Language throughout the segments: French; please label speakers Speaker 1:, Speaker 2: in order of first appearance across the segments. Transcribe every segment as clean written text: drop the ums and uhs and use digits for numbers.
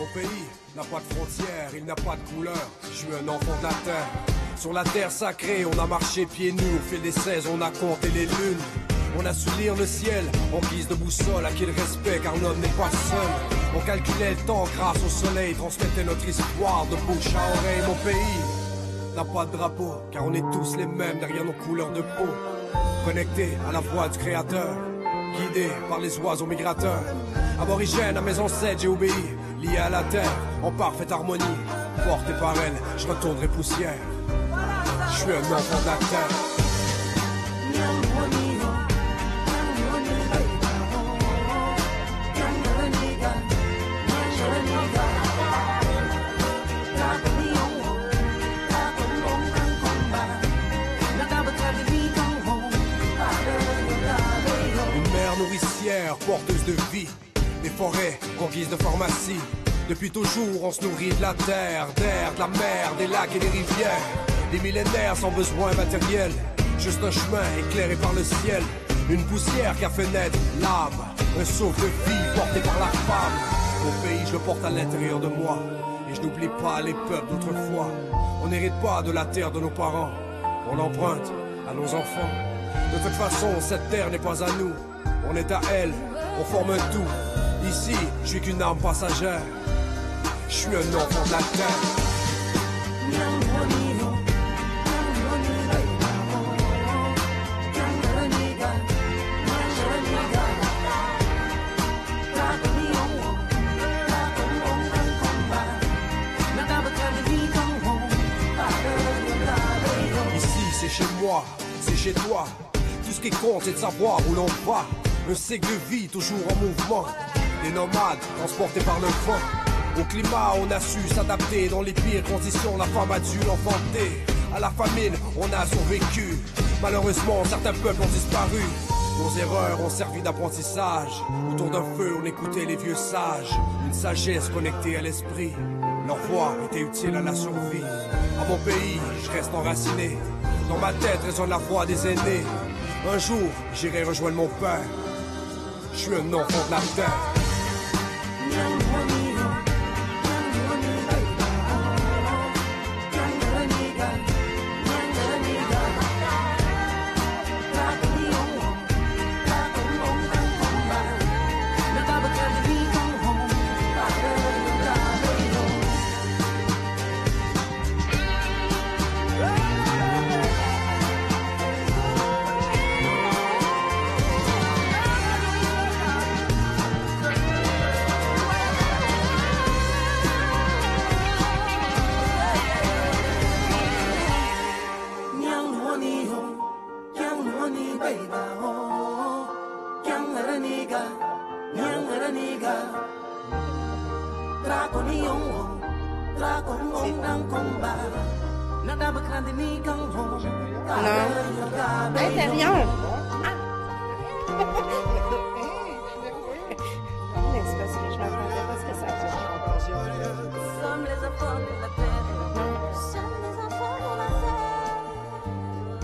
Speaker 1: Mon pays n'a pas de frontières, il n'a pas de couleur. Je suis un enfant de la terre. Sur la terre sacrée, on a marché pieds nus. Au fil des 16, on a compté les lunes. On a su lire le ciel en guise de boussole. À qui le respect, car l'homme n'est pas seul. On calculait le temps grâce au soleil. Transmettait notre histoire de bouche à oreille. Mon pays n'a pas de drapeau, car on est tous les mêmes derrière nos couleurs de peau. Connectés à la voix du créateur, guidés par les oiseaux migrateurs. Aborigène à mes ancêtres, j'ai obéi, lié à la terre, en parfaite harmonie. Porté par elle, je retournerai poussière. Je suis un enfant de la terre. Une mère nourricière, porteuse de vie. Des forêts en guise de pharmacie. Depuis toujours on se nourrit de la terre, d'air, de la mer, des lacs et des rivières. Des millénaires sans besoin matériel. Juste un chemin éclairé par le ciel. Une poussière qui a fait naître l'âme. Un souffle de vie porté par la femme. Mon pays je le porte à l'intérieur de moi. Et je n'oublie pas les peuples d'autrefois. On n'hérite pas de la terre de nos parents. On l'emprunte à nos enfants. De toute façon cette terre n'est pas à nous. On est à elle, on forme un tout. Ici, je suis qu'une âme passagère. Je suis un enfant de la terre. Ici, c'est chez moi, c'est chez toi. Tout ce qui compte, c'est de savoir où l'on va. Un cycle de vie toujours en mouvement. Des nomades transportés par le vent. Au climat, on a su s'adapter. Dans les pires conditions, la femme a dû l'enfanter. À la famine, on a survécu. Malheureusement, certains peuples ont disparu. Nos erreurs ont servi d'apprentissage. Autour d'un feu, on écoutait les vieux sages. Une sagesse connectée à l'esprit. Leur voix était utile à la survie. À mon pays, je reste enraciné. Dans ma tête résonne la voix des aînés. Un jour, j'irai rejoindre mon père. Je suis un enfant de la terre.
Speaker 2: Intérieur. C'est parce que je m'attendais pas à ce que ça dure.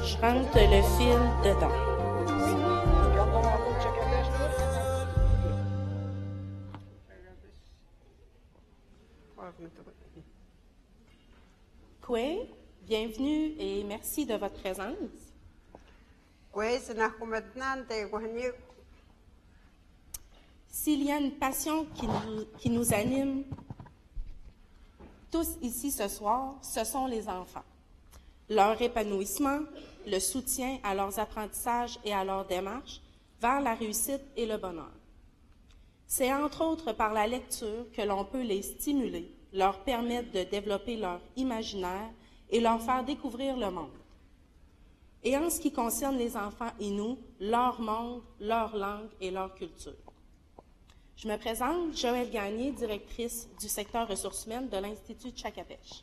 Speaker 2: Je rentre le fil dedans. Kwe, bienvenue et merci de votre présence. S'il y a une passion qui nous anime tous ici ce soir, ce sont les enfants. Leur épanouissement, le soutien à leurs apprentissages et à leur démarche vers la réussite et le bonheur. C'est entre autres par la lecture que l'on peut les stimuler, leur permettre de développer leur imaginaire et leur faire découvrir le monde. Et en ce qui concerne les enfants Innu, leur monde, leur langue et leur culture. Je me présente, Joëlle Gagné, directrice du secteur ressources humaines de l'Institut Tchakapesh.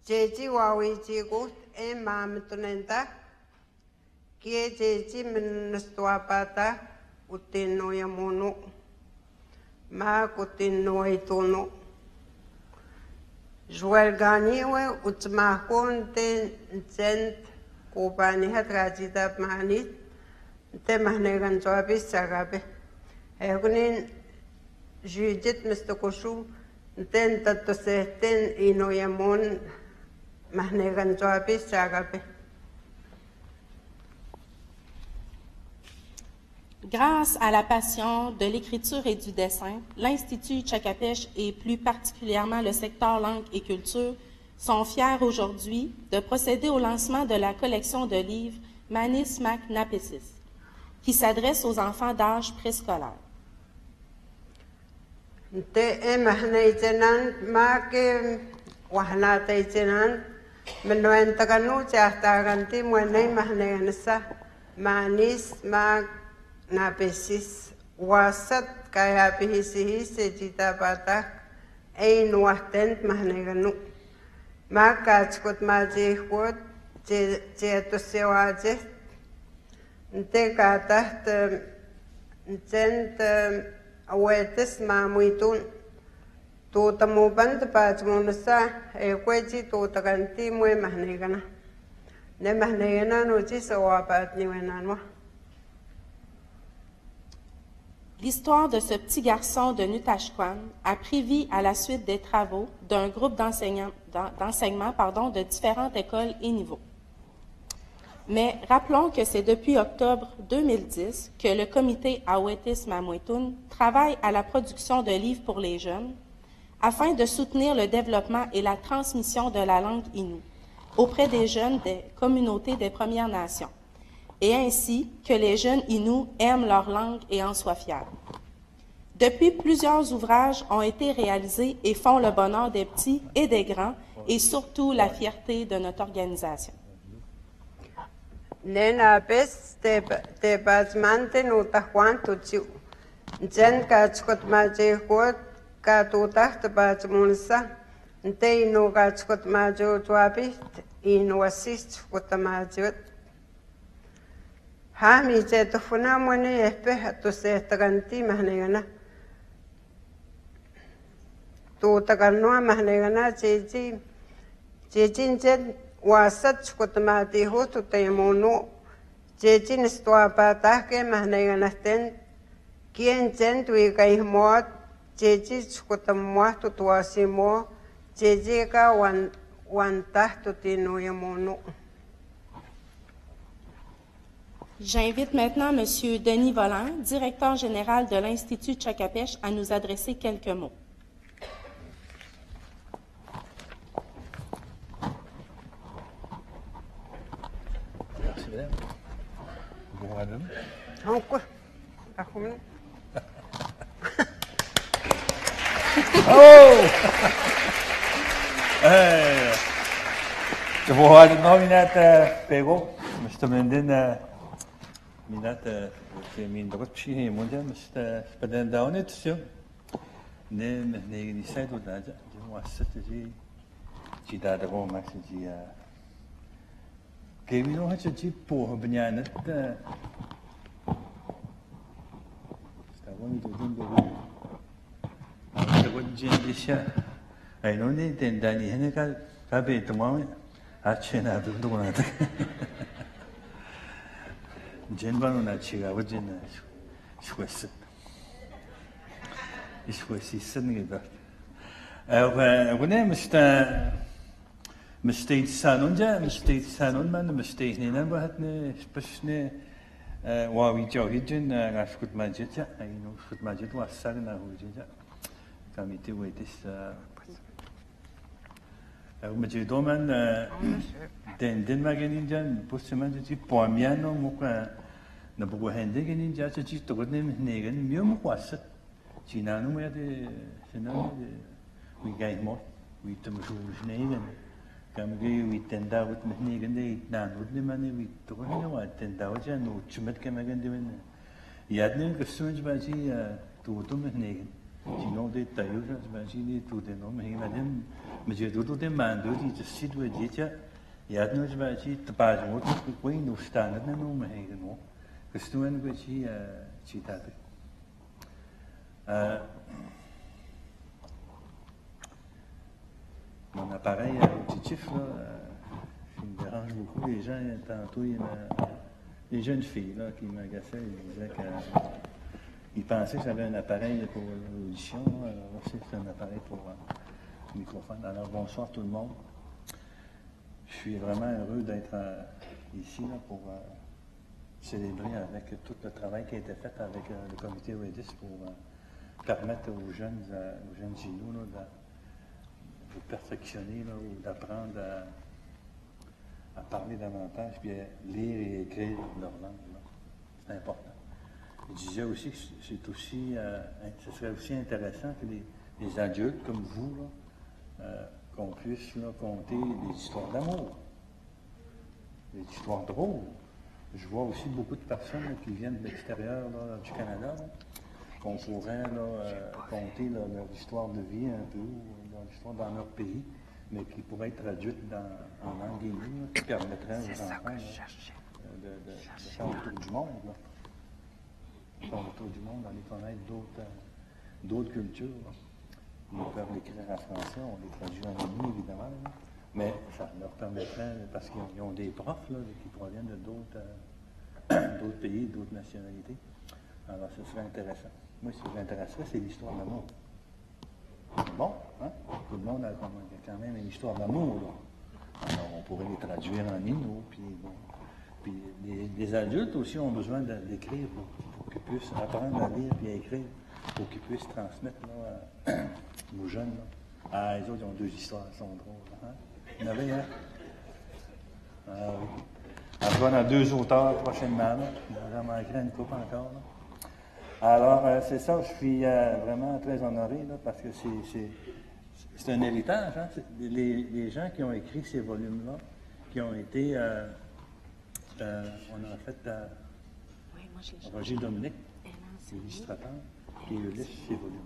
Speaker 3: Jeji wawi jigu mamitunenta. Kie jeji menestuapata utino ya mono. Ma kutino itono. Joel ganiwe utmahon ten cent kubani hatrajita manit. Te mahnegan joabis sagabe. Egunin Judith Mr. Koshu. Ten tato se ten inoyamon mahnegan joabis sagabe.
Speaker 2: Grâce à la passion de l'écriture et du dessin, l'Institut Tchakapèche et plus particulièrement le secteur langue et culture sont fiers aujourd'hui de procéder au lancement de la collection de livres Manis Mac Napesis, qui s'adresse aux enfants d'âge préscolaire.
Speaker 3: Te mahneitenan make wahnataitenan menoen taganu jahtaganti mwenei mahnegansa Manis Mac Napesis wasat kaya pihisihis jita batak ein wahtent mahneganu makachkut majihkut jetusewajeh nte kataht ntent awetes mamuitun tutamubant pachmunasa ekweji tutaganti mwe mahnegana ne mahnegana nuchi sawapat niwenanwa.
Speaker 2: L'histoire de ce petit garçon de Nutashquan a pris vie à la suite des travaux d'un groupe d'enseignement de différentes écoles et niveaux. Mais rappelons que c'est depuis octobre 2010 que le comité Awetis Mamuitun travaille à la production de livres pour les jeunes afin de soutenir le développement et la transmission de la langue Innu auprès des jeunes des communautés des Premières Nations, et ainsi que les jeunes Innu aiment leur langue et en soient fiers. Depuis, plusieurs ouvrages ont été réalisés et font le bonheur des petits et des grands, et surtout la fierté de notre organisation.
Speaker 3: Nena pes te bazmante no tahuan tuchiu. Jen kachkot maje kot katutah te bazmunsa. Nte ino kachkot majo tuapit ino assist kotamajot. Hami je tufuna mwene epe hatu se taganti mahnegana. Tu taganua mahnegana jeji jen wasat kotamati ho tu temono jeji nestua patah ke mahnegana ten kien jen tu ikai mod jeji kotamwa tu tuasimo jeji ka wantah tu tino yamono.
Speaker 2: J'invite maintenant M. Denis Vollant, directeur général de l'Institut Tchakapèche, à nous adresser quelques mots.
Speaker 4: Merci, madame. Bonjour, madame. Oh! Je vous remercie, minat Pego, Mr. Menden. Minat min dogot pshi mondial Mr. Spadan Downet so ne ni side with that je wasat ji da da go max ji ke mi no ha ji po banyan ta sta woni do din do da go ji ji sha ai no ni den da ni hene ka be to ma a chena do do na ta 젠반은 치가 어제는 쉬었어. 이슈시 쓰는 게 오늘 مستيت سانون من مستيت هنا بهتنا بسنا واوي جاهدين عشقت ماجد أينو عشقت ماجد واسرنا هو جدا كميتي ويدس مجدو من دندن ماجنين جان بس من جدي باميانو مكان نبغى هندي جنين جات جدي تقولنا من نيجان ميوم واسط جينانو ما يد جينانو ويجاي مو ويتمشوا جنين كم جي ويتندا وتمهني جندي نان ودني ماني ويتقولنا ويتندا وجان وشمت كم جندي من يادني كسرج باشي تودو مهني جينو ده تايوجا باشي دي تودنو مهي مدن mais j'ai d'autres demandes, die ziet we dit ja, ja het nooit bij je te pas wordt, ik weet nog staan het nou maar heen nog, dus toen we zie dat. Mon appareil auditif, là, il me dérange beaucoup. Les gens, tantôt, les jeunes filles là, qui m'agaçaient, ils disaient qu'ils pensaient que j'avais un appareil pour l'audition. Alors, c'est un appareil pour le microphone. Alors, bonsoir tout le monde. Je suis vraiment heureux d'être ici là, pour célébrer avec tout le travail qui a été fait avec le comité WEDIS pour permettre aux jeunes Inuits là, de perfectionner là, ou d'apprendre à parler davantage, puis à lire et écrire leur langue. C'est important. Je disais aussi que c'est aussi, ce serait aussi intéressant que les adultes comme vous, là, qu'on puisse là, conter des histoires d'amour, des histoires drôles. Je vois aussi beaucoup de personnes là, qui viennent de l'extérieur là, du Canada, là, qu'on pourrait là, conter là, leur histoire de vie un peu, leur histoire dans leur pays, mais qui pourrait être traduite en langue inuit, qui permettrait aux enfants de faire le tour du monde. Là. Faire le tour du monde, d'aller connaître d'autres cultures. Là. Ils peuvent l'écrire en français, on les traduit en inuit évidemment, là. Mais ça leur permettrait, parce qu'ils ont des profs là, qui proviennent de d'autres pays, d'autres nationalités. Alors ce serait intéressant. Moi, ce qui m'intéresserait, c'est l'histoire d'amour. Bon, hein? Tout le monde a quand même une histoire d'amour, là. Alors, on pourrait les traduire en inuit, puis bon. Puis les adultes aussi ont besoin d'écrire pour qu'ils puissent apprendre à lire et à écrire, pour qu'ils puissent transmettre là, aux jeunes. Là. Ah, les autres, ils ont deux histoires, elles sont drôles. Hein? Il y en avait, hein? Ah oui. En tout cas, dans 2 auteurs prochainement, là. J'en manquerai une coupe encore, là. Alors, c'est ça, je suis vraiment très honoré, là, parce que c'est un héritage. Hein? Les gens qui ont écrit ces volumes-là, qui ont été, on a fait Roger Dominique, qui est illustrateur, qui illustre ces volumes.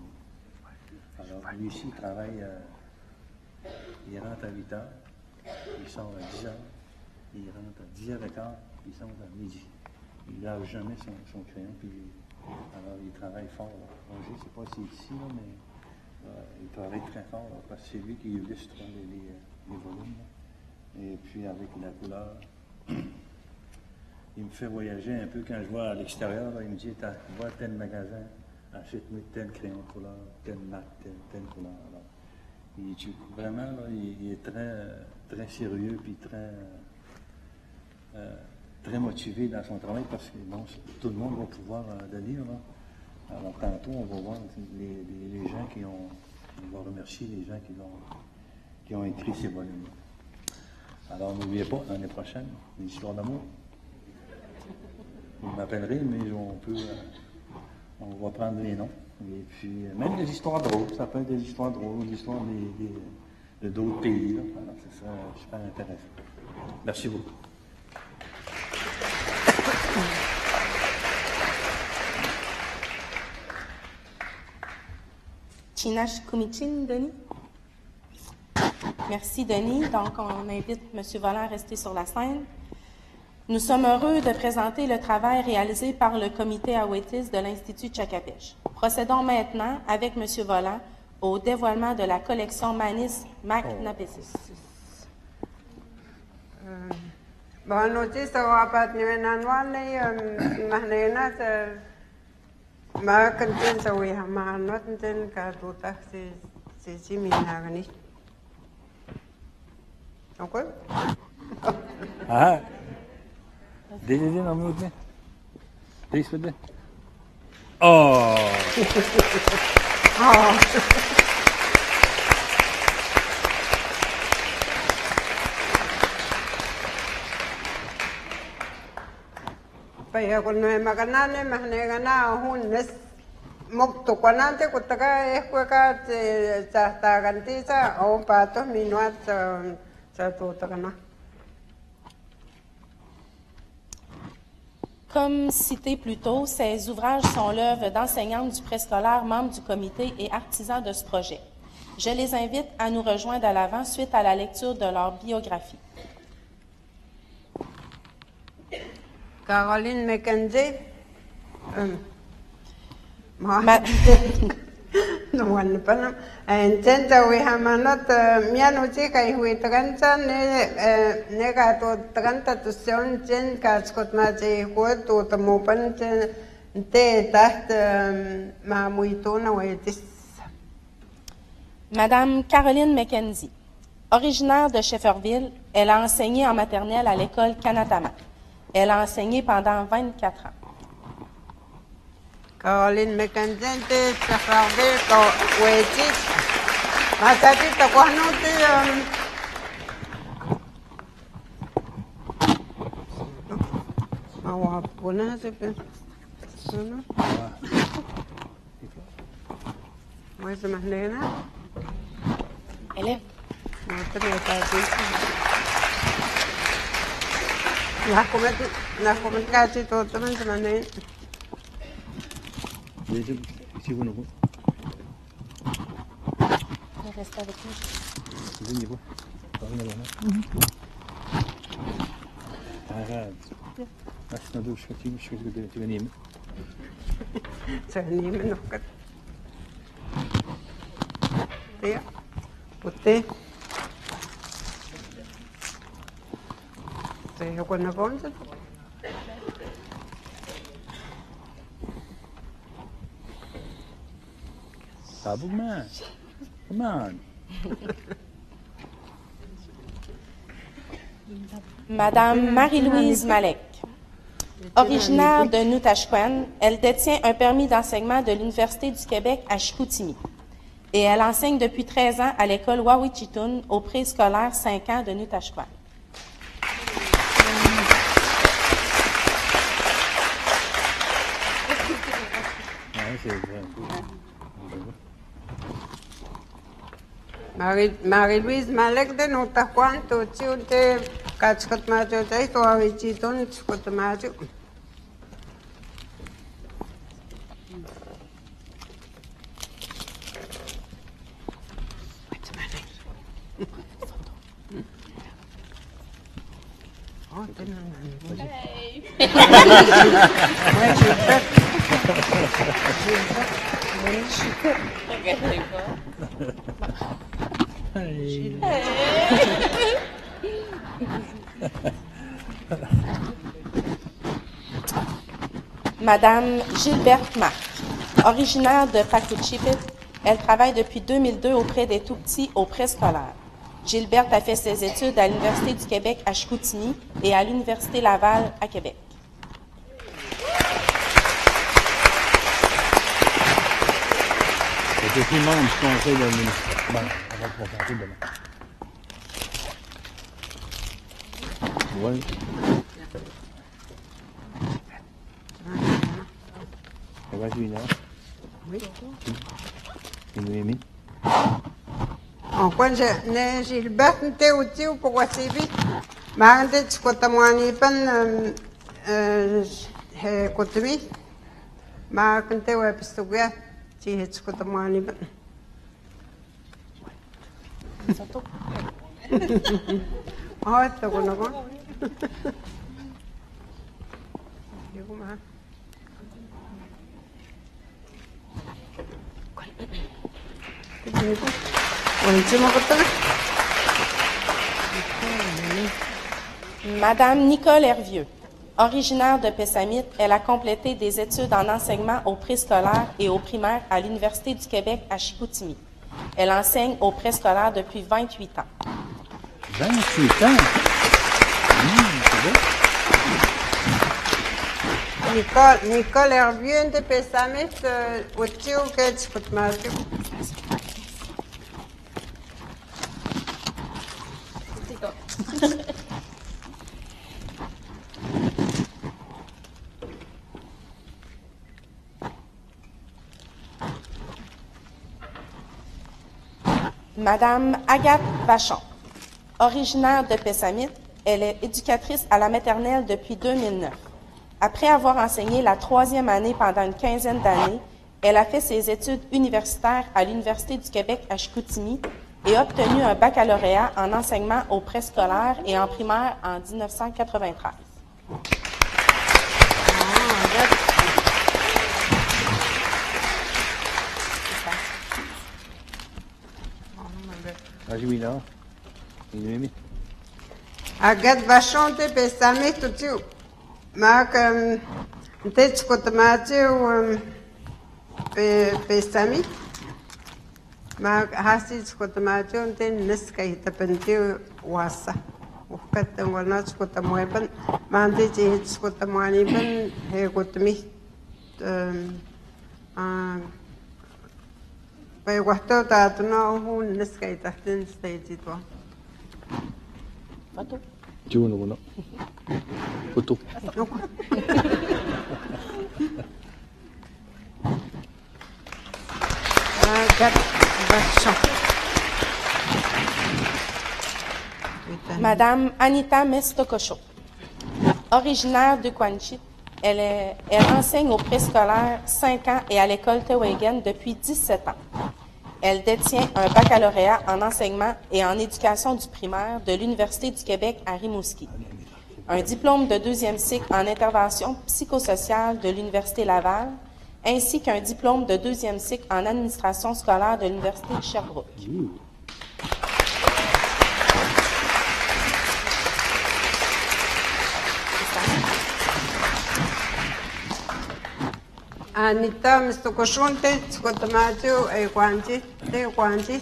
Speaker 4: Alors, lui ici, il travaille, il rentre à 8 heures, il sort à 10 heures, il rentre à 10h15, il sort à midi. Il ne lâche jamais son crayon, puis alors il travaille fort. Roger, je ne sais pas s'il est ici, là, mais il travaille très fort, là, parce que c'est lui qui illustre les volumes. Là. Et puis avec la couleur, il me fait voyager un peu quand je vois à l'extérieur. Là, il me dit, tu vois tel magasin, achète-moi tel crayon de couleur, telle marque, telle couleur. Alors, vraiment, là, il est très sérieux, puis très motivé dans son travail, parce que bon, tout le monde va pouvoir le lire. Là. Alors, tantôt, on va voir les gens qui ont... On va remercier les gens qui ont écrit ces volumes-là. Alors, n'oubliez pas, l'année prochaine, l'histoire d'amour. Vous m'appellerez, mais on va prendre les noms. Et puis, même des histoires drôles. Ça peut être des histoires drôles, des histoires de d'autres pays. Là. Alors, c'est ça, super intéressant. Merci beaucoup.
Speaker 2: Chinash Kumichin, Denis. Merci, Denis. Donc, on invite M. Vollant à rester sur la scène. Nous sommes heureux de présenter le travail réalisé par le comité Awétis de l'Institut Tshakapèche. Procédons maintenant, avec M. Vollant, au dévoilement de la collection Manis Macnapésis.
Speaker 3: Bon, notice wapat ni menanwan ni mahnena sa makantin sa wiha mahanot nten ka tutak si minagani. Okay?
Speaker 4: Ah. Deze zin om moet deze voor de. Oh.
Speaker 3: Paya kun may makanane mahnega na hunnes mokto kwanante kutaka ehkweka sa tagantisa o pato minuat sa tutakana.
Speaker 2: Comme cité plus tôt, ces ouvrages sont l'œuvre d'enseignantes du préscolaire, membres du comité et artisans de ce projet. Je les invite à nous rejoindre à l'avant suite à la lecture de leur biographie.
Speaker 3: Caroline Mackenzie.
Speaker 2: Ma-
Speaker 3: Nawan pa na. And then we have manot miano si kay hui transa ne ka to tranta to sion jen ka skot ma je ho to to mo pan te taht ma muito na wetis.
Speaker 2: Madame Caroline Mackenzie. Originaire de Shefferville, elle a enseigné en maternelle à l'école Kanatama. Elle a enseigné pendant 24 ans.
Speaker 3: Caroline Mackenzie te safarbe to wetis. Ma tati to ko no te awa puna se pe. No. Where's the mahnena?
Speaker 2: Élève.
Speaker 3: No te me tati. La comet casi todo también se mahnena.
Speaker 4: 이제 보는 거.
Speaker 2: Reste avec nous.
Speaker 4: 이제 이거. 나오나 봐. عشان ندوش كتير مش كده تبنيم
Speaker 3: تبنيم نقط تيا بوتي تيا كنا كونس
Speaker 4: Sabe, man. Come on.
Speaker 2: Madame Marie-Louise Malek. Originaire de Noutashquan, elle détient un permis d'enseignement de l'Université du Québec à Chicoutimi. Et elle enseigne depuis 13 ans à l'école Wawichitun au préscolaire 5 ans de Noutashquan.
Speaker 3: Marie-Louise Malek de Noutashquan, tu te kachkat majo jai to Wawichitun chkot majo.
Speaker 2: Madame Gilberte Marc. Originaire de Pacoutchipit, elle travaille depuis 2002 auprès des tout-petits au préscolaire. Gilberte a fait ses études à l'Université du Québec à Chicoutimi et à l'Université Laval à Québec.
Speaker 4: Je suis membre du conseil d'administration. Bon, on va présenter demain. Oui. Ça va, Julien?
Speaker 3: Oui.
Speaker 4: Et Noémie?
Speaker 3: Quand je Gilbert n'était aussi pour Wassibi, mais je suis pan Kotumi, mais quand tu es pistogué, tu es Skotamani pan. Oh, tu connais pas?
Speaker 2: Madame Nicole Hervieux. Originaire de Pessamit, elle a complété des études en enseignement au préscolaire et au primaire à l'Université du Québec à Chicoutimi. Elle enseigne au préscolaire depuis 28 ans.
Speaker 4: 28 ans?
Speaker 3: C'est bon. Nicole Hervieux de Pessamit, aussi au Québec, je peux te marquer.
Speaker 2: Madame Agathe Vachon. Originaire de Pessamit, elle est éducatrice à la maternelle depuis 2009. Après avoir enseigné la 3e année pendant une quinzaine d'années, Elle a fait ses études universitaires à l'Université du Québec à Chicoutimi et a obtenu un baccalauréat en enseignement au préscolaire et en primaire en 1993.
Speaker 3: Agad vachonte pesame tutiu. Mak tech kotmatiu pesami. Mak hasi kotmatiu ten neskai tapentiu wasa. Ukat wanach kotamuepan mandi jich kotamani ban he kotmi pe wasto ta no hun neskai tahtin stage to.
Speaker 2: Foto.
Speaker 4: Juno no. Foto.
Speaker 2: Madame Anita Mestococho, originaire de Quanchit, elle enseigne au préscolaire 5 ans et à l'école Tewagen depuis 17 ans. Elle détient un baccalauréat en enseignement et en éducation du primaire de l'Université du Québec à Rimouski, un diplôme de 2e cycle en intervention psychosociale de l'Université Laval, ainsi qu'un diplôme de 2e cycle en administration scolaire de l'Université de Sherbrooke.
Speaker 3: Anita Mestocochonte, Scotamatu, a Quanti,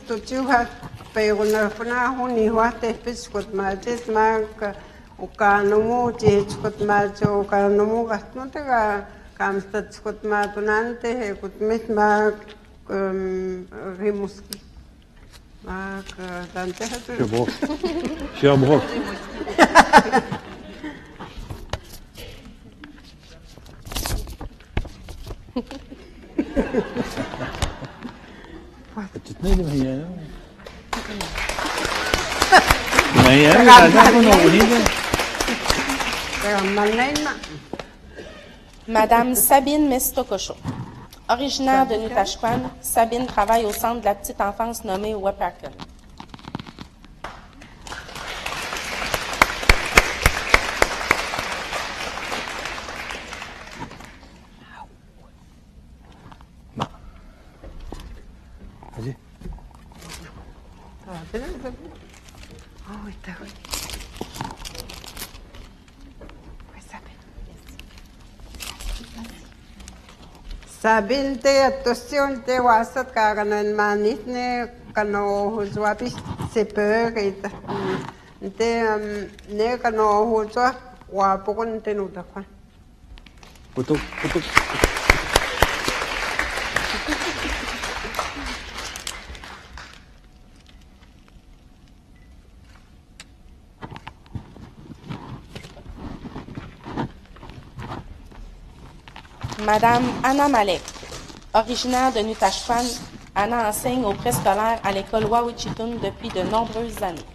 Speaker 3: to 2 have Payonafuna, Huniwate, Piscotmatis, Mark, Ukanomu, Scotmato, Ukanomu, Notega, comes to Scotmatonante, he could meet Mark Rimuski. Mark Dante.
Speaker 4: Sherbrooke. تتنيل هي ما هي
Speaker 2: Madame Sabine Mestococho, originaire de Nutashquan, Sabine travaille au centre de la petite enfance nommé Wapakan.
Speaker 3: Sabil te attention te wasat kaganan manit ne kano huzwapi sepereita te ne kano huzwa wa pokon te nutakwan.
Speaker 4: Foto.
Speaker 2: Madame Anna Malek, originaire de Nutashquan, Anna enseigne au préscolaire à l'école Wawichitun depuis de nombreuses années.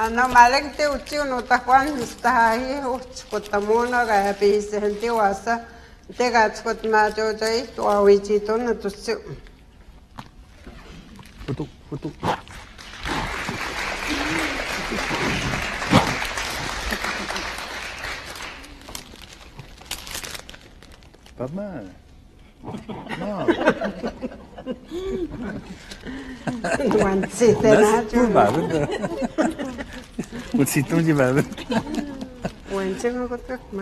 Speaker 3: Ano malek te utiu no tahuan stahi utskutamuna ga pise henti wasa te ga tskutmajo jai to awichito na tusiu.
Speaker 4: Foto. Pas mal. Non.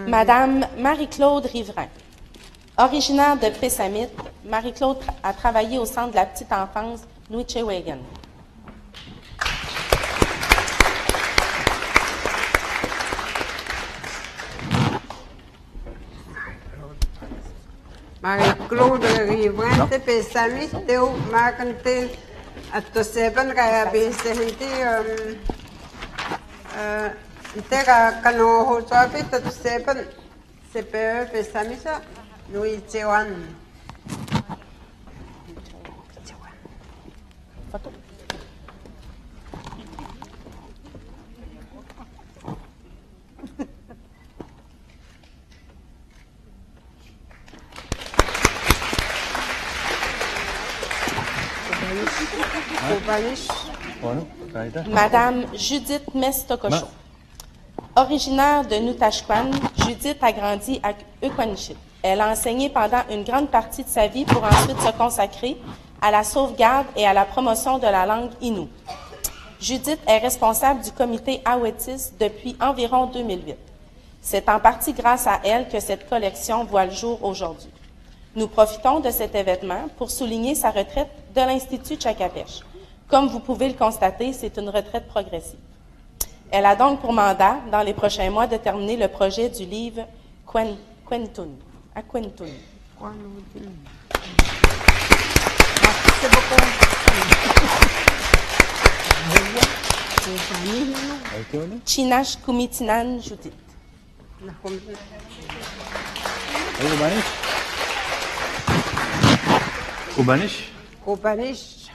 Speaker 2: Madame Marie-Claude Riverain, originaire de Pessamit, Marie-Claude a travaillé au centre de la petite enfance Nuichewegan.
Speaker 3: Marie-Claude Riverain te Pessamit te makante atto sepan kaya pesenti te ka kano ho sabi to sepan CPE Pesamisa, Nui Chewan.
Speaker 2: Photo. Madame Judith Mestococho. Originaire de Nutashquan, Judith a grandi à Uquanichit. Elle a enseigné pendant une grande partie de sa vie pour ensuite se consacrer à la sauvegarde et à la promotion de la langue Innu. Judith est responsable du comité Awetis depuis environ 2008. C'est en partie grâce à elle que cette collection voit le jour aujourd'hui. Nous profitons de cet événement pour souligner sa retraite de l'Institut Tchakapèche. Comme vous pouvez le constater, c'est une retraite progressive. Elle a donc pour mandat, dans les prochains mois, de terminer le projet du livre Quentun. À Quentun. Chinash Kumitinan Judith.
Speaker 3: Kubanish.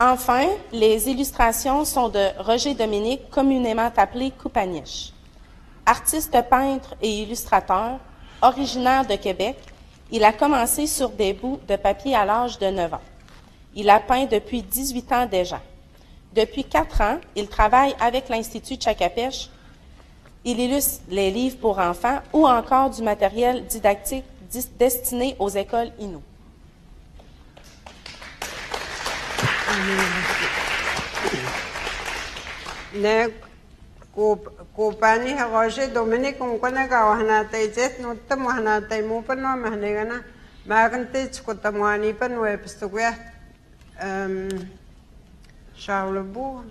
Speaker 2: Enfin, les illustrations sont de Roger Dominique, communément appelé Coupaniche. Artiste peintre et illustrateur, originaire de Québec, il a commencé sur des bouts de papier à l'âge de 9 ans. Il a peint depuis 18 ans déjà. Depuis 4 ans, il travaille avec l'Institut Tchakapèche. Il illustre les livres pour enfants ou encore du matériel didactique destiné aux écoles Innu.
Speaker 3: Ne Kupani Roger Dominique, on connaît Gawanata, Jet, not the Mohanata, Mopano, Mahanegana, Magantich, Kotamani, Panwe, Pistoguer, Charlebourg.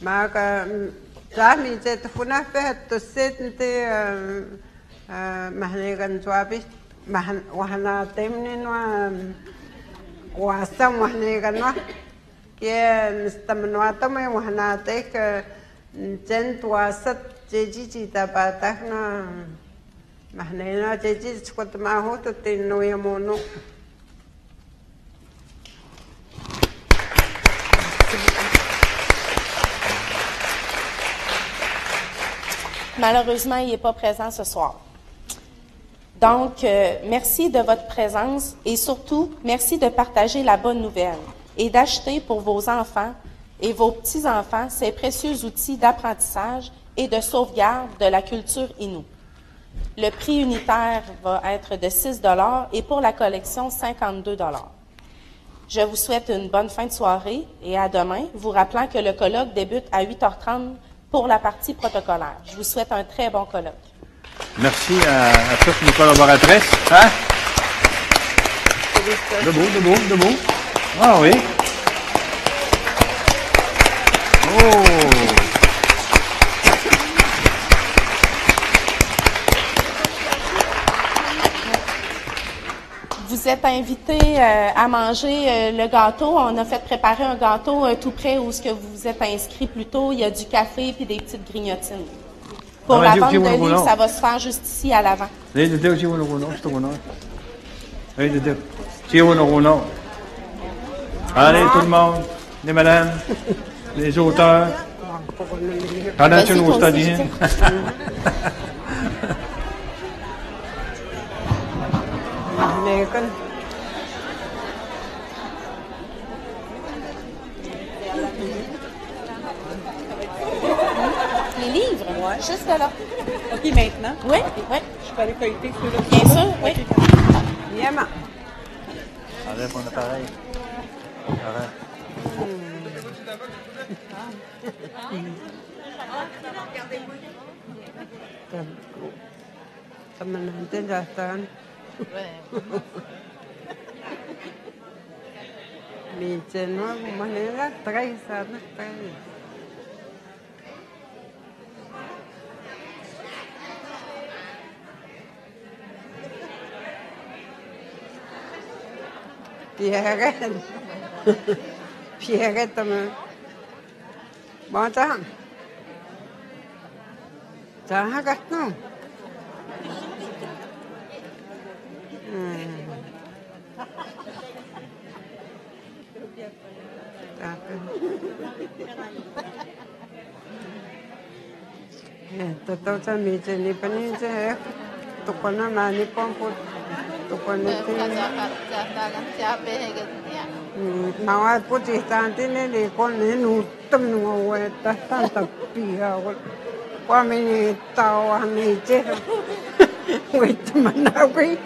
Speaker 3: Maga Zami Jet Funafe to sit in the Mahanegan Swabi, Wahana Temnin, Wasam Mahanegan. Kia Stamanwata may Wahanatek Gent wasat Jeji Tabatakna Mahnena Jeji Squatamaho to Tinoyamono.
Speaker 2: Malheureusement, il n'est pas présent ce soir. Donc, merci de votre présence et surtout, merci de partager la bonne nouvelle et d'acheter pour vos enfants et vos petits-enfants ces précieux outils d'apprentissage et de sauvegarde de la culture Innu. Le prix unitaire va être de 6 $ et pour la collection, 52 $. Je vous souhaite une bonne fin de soirée et à demain, vous rappelant que le colloque débute à 8h30 pour la partie protocolaire. Je vous souhaite un très bon colloque.
Speaker 4: Merci à toutes nos collaboratrices. Hein? Debout. Ah oui. Oh.
Speaker 2: Vous êtes invités à manger le gâteau. On a fait préparer un gâteau tout près où ce que vous vous êtes inscrit plus tôt. Il y a du café puis des petites grignotines. Pour la vente de livres, ça va se faire juste ici à l'avant.
Speaker 4: Allez, tout le monde, les madames, les auteurs. Attention aux stadiens.
Speaker 2: Les livres? Ouais. Juste là.
Speaker 5: OK, maintenant?
Speaker 2: Oui, oui.
Speaker 5: Je peux aller feuilleter ceux-là.
Speaker 2: Bien sûr, oui.
Speaker 3: Yama.
Speaker 4: Enlève mon appareil. Arrête.
Speaker 3: Teman-teman datang. Micen mana try sana try. Pierre teman. Macam Jahagat no. Totoo sa medyo ni paninja tukana nani pangkut tukana ti nawat puti tanti ni kon ni nutam nuwa ta tanta pia kwa mini tawa ni je wait manawi